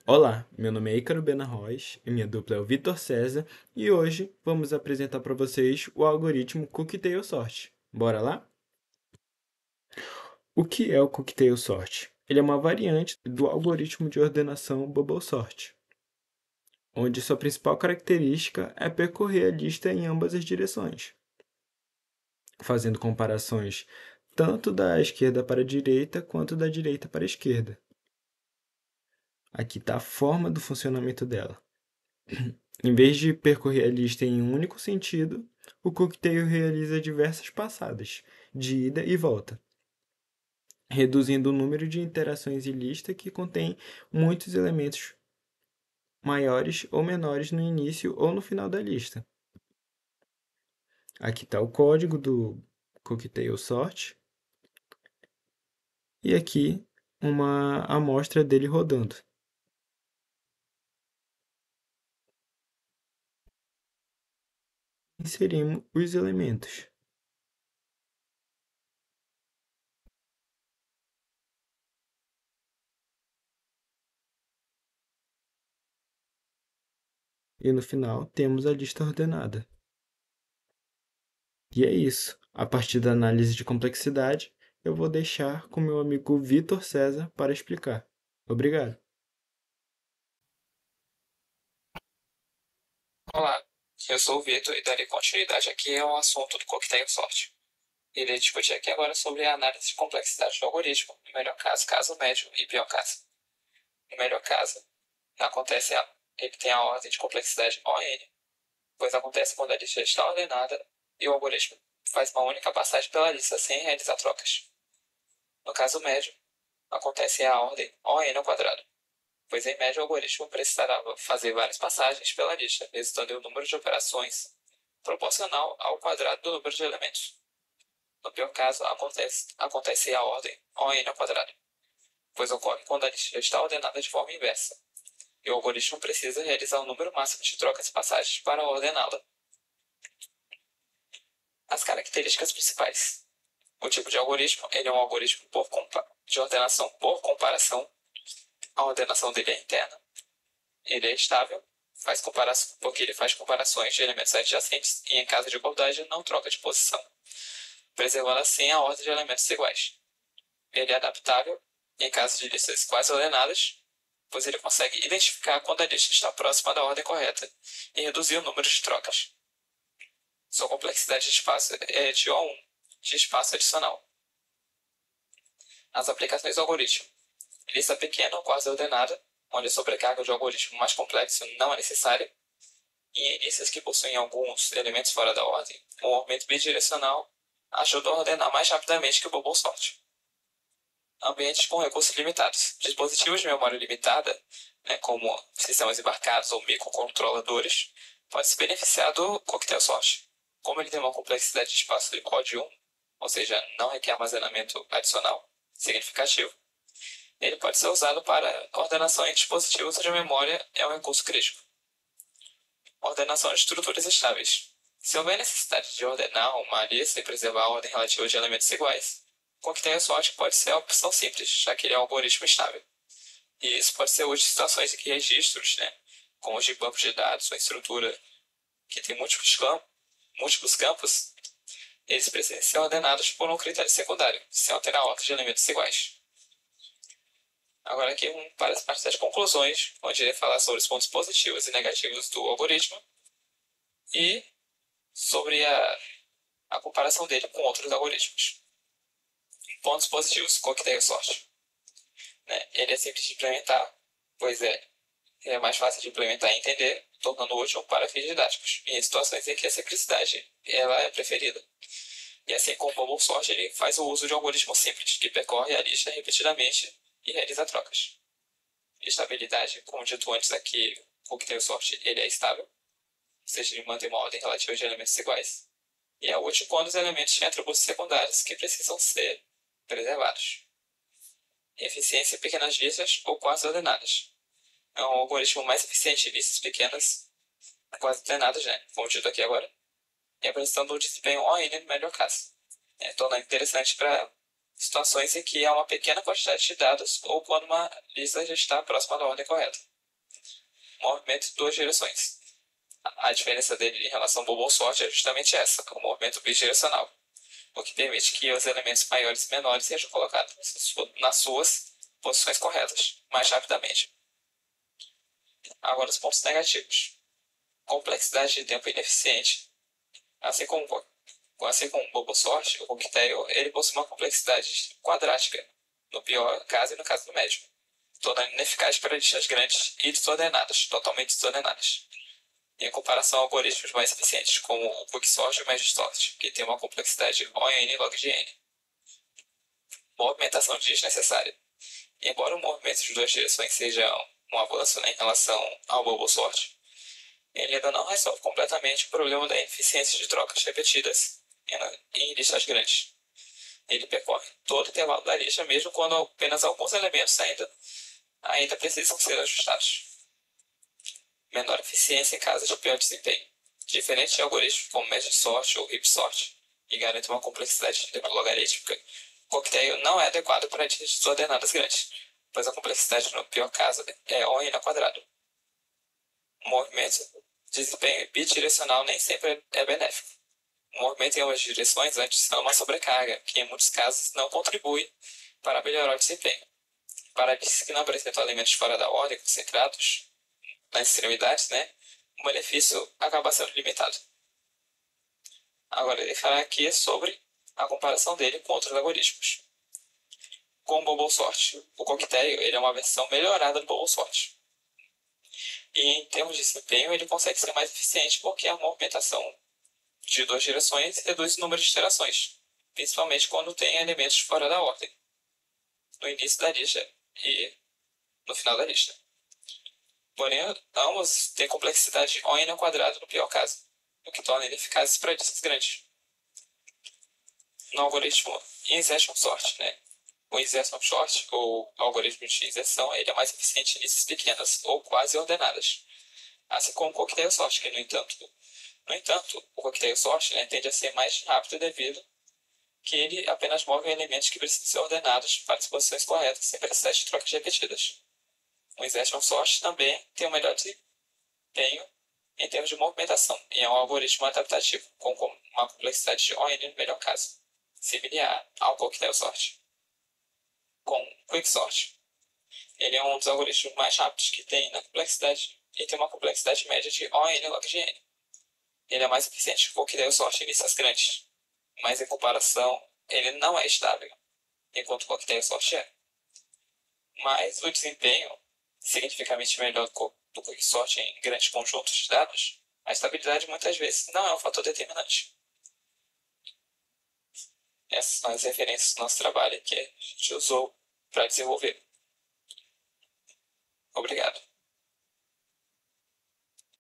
Olá, meu nome é Ícaro Benarroz e minha dupla é o Vitor César e hoje vamos apresentar para vocês o algoritmo Cocktail Sort. Bora lá? O que é o Cocktail Sort? Ele é uma variante do algoritmo de ordenação Bubble Sort, onde sua principal característica é percorrer a lista em ambas as direções, fazendo comparações tanto da esquerda para a direita quanto da direita para a esquerda. Aqui está a forma do funcionamento dela. Em vez de percorrer a lista em um único sentido, o cocktail realiza diversas passadas, de ida e volta, reduzindo o número de interações em lista que contém muitos elementos maiores ou menores no início ou no final da lista. Aqui está o código do cocktail sort e aqui uma amostra dele rodando. Inserimos os elementos. E no final temos a lista ordenada. E é isso. A partir da análise de complexidade, eu vou deixar com meu amigo Vitor César para explicar. Obrigado. Olá, eu sou o Vitor e darei continuidade aqui ao assunto do coquetel sorte. Irei discutir aqui agora sobre a análise de complexidade do algoritmo, no melhor caso, caso médio e pior caso. No melhor caso, ele tem a ordem de complexidade ON, pois acontece quando a lista está ordenada e o algoritmo faz uma única passagem pela lista sem realizar trocas. No caso médio, acontece a ordem ON ao quadrado, pois em média o algoritmo precisará fazer várias passagens pela lista, resultando em um número de operações proporcional ao quadrado do número de elementos. No pior caso, acontece a ordem ON ao quadrado, pois ocorre quando a lista está ordenada de forma inversa, e o algoritmo precisa realizar um número máximo de trocas e passagens para ordená-la. As características principais. O tipo de algoritmo ele é um algoritmo de ordenação por comparação. A ordenação dele é interna. Ele é estável, porque ele faz comparações de elementos adjacentes e, em caso de igualdade, não troca de posição, preservando assim a ordem de elementos iguais. Ele é adaptável, em caso de listas quase ordenadas, pois ele consegue identificar quando a lista está próxima da ordem correta e reduzir o número de trocas. Sua complexidade de espaço é de O1, de espaço adicional. As aplicações do algoritmo. Lista pequena ou quase ordenada, onde a sobrecarga de um algoritmo mais complexo não é necessária, e em listas que possuem alguns elementos fora da ordem, o aumento bidirecional ajuda a ordenar mais rapidamente que o bubble sort. Ambientes com recursos limitados. Dispositivos de memória limitada, como sistemas embarcados ou microcontroladores, podem se beneficiar do coquetel sort. Como ele tem uma complexidade de espaço de código 1, ou seja, não requer armazenamento adicional significativo, ele pode ser usado para ordenação em dispositivos onde a memória é um recurso crítico. Ordenação de estruturas estáveis. Se houver necessidade de ordenar uma lista e preservar a ordem relativa de elementos iguais, o coquetel sort pode ser a opção simples, já que ele é um algoritmo estável. E isso pode ser útil em situações em que registros, como os de bancos de dados ou estrutura que tem múltiplos campos, eles precisam ser ordenados por um critério secundário, sem alterar a ordem de elementos iguais. Agora aqui para as partes das conclusões, onde irei falar sobre os pontos positivos e negativos do algoritmo e sobre a comparação dele com outros algoritmos. Pontos positivos, coquetel sort. Ele é simples de implementar, pois é mais fácil de implementar e entender, tornando útil para fins didáticos, em situações em que a simplicidade ela é preferida. E assim como o bubble sort, ele faz o uso de um algoritmo simples, que percorre a lista repetidamente e realiza trocas. Estabilidade, como dito antes aqui, o coquetel sort ele é estável, ou seja, ele mantém uma ordem relativa de elementos iguais, e é útil quando os elementos têm atributos secundários que precisam ser preservados. Eficiência em pequenas listas ou quase ordenadas. É um algoritmo mais eficiente em listas pequenas, quase ordenadas, como dito aqui agora, e apresentando um desempenho ON no melhor caso, tornando interessante para situações em que há uma pequena quantidade de dados ou quando uma lista já está próxima da ordem correta. movimento em duas direções. A diferença dele em relação ao bubble sort é justamente essa, o movimento bidirecional, o que permite que os elementos maiores e menores sejam colocados nas suas posições corretas, mais rapidamente. Agora, os pontos negativos. Complexidade de tempo ineficiente. Assim como o bubble sort, o coquetel ele possui uma complexidade quadrática, no pior caso e no caso do médio, tornando ineficaz para listas grandes e desordenadas, totalmente desordenadas, em comparação a algoritmos mais eficientes, como o quicksort e o MagiSort, que tem uma complexidade O em n log de n. Movimentação desnecessária. Embora o movimento de duas direções seja um avanço em relação ao bubble sort, ele ainda não resolve completamente o problema da eficiência de trocas repetidas em listas grandes. Ele percorre todo o intervalo da lista, mesmo quando apenas alguns elementos ainda precisam ser ajustados. Menor eficiência em casos de pior desempenho. Diferente de algoritmos como MagiSort ou HipSort, que garantem uma complexidade logarítmica, o coquetel não é adequado para listas desordenadas grandes, pois a complexidade no pior caso é O n ao quadrado. O movimento de desempenho bidirecional nem sempre é benéfico. O movimento em ambas direções adiciona uma sobrecarga, que em muitos casos não contribui para melhorar o desempenho. Para listas que não apresentam elementos fora da ordem concentrados nas extremidades, o benefício acaba sendo limitado. Agora ele fala aqui sobre a comparação dele com outros algoritmos. Com o bubble sort, o coquetel ele é uma versão melhorada do bubble sort. E em termos de desempenho, ele consegue ser mais eficiente porque a movimentação de duas direções reduz o número de iterações, principalmente quando tem elementos fora da ordem, no início da lista e no final da lista. Porém, ambos têm complexidade O n ao quadrado no pior caso, o que torna ele eficazes para listas grandes. No algoritmo insertion sort, o insertion sort, ou algoritmo de inserção, ele é mais eficiente em listas pequenas ou quase ordenadas, assim como o coquetel sort, que no entanto, o coquetel sort tende a ser mais rápido devido que ele apenas move elementos que precisam ser ordenados para as posições corretas sem precisar de trocas repetidas. O insertion sort também tem um melhor desempenho em termos de movimentação e é um algoritmo adaptativo, com uma complexidade de O n no melhor caso, similar ao coquetel sort. Com quicksort, ele é um dos algoritmos mais rápidos que tem na complexidade e tem uma complexidade média de O n log de n. Ele é mais eficiente que o coquetel sort em listas grandes, mas em comparação ele não é estável, enquanto o coquetel sort é. Mas o desempenho significativamente melhor do quicksort em grandes conjuntos de dados, a estabilidade muitas vezes não é um fator determinante. Essas são as referências do nosso trabalho que a gente usou para desenvolver. Obrigado.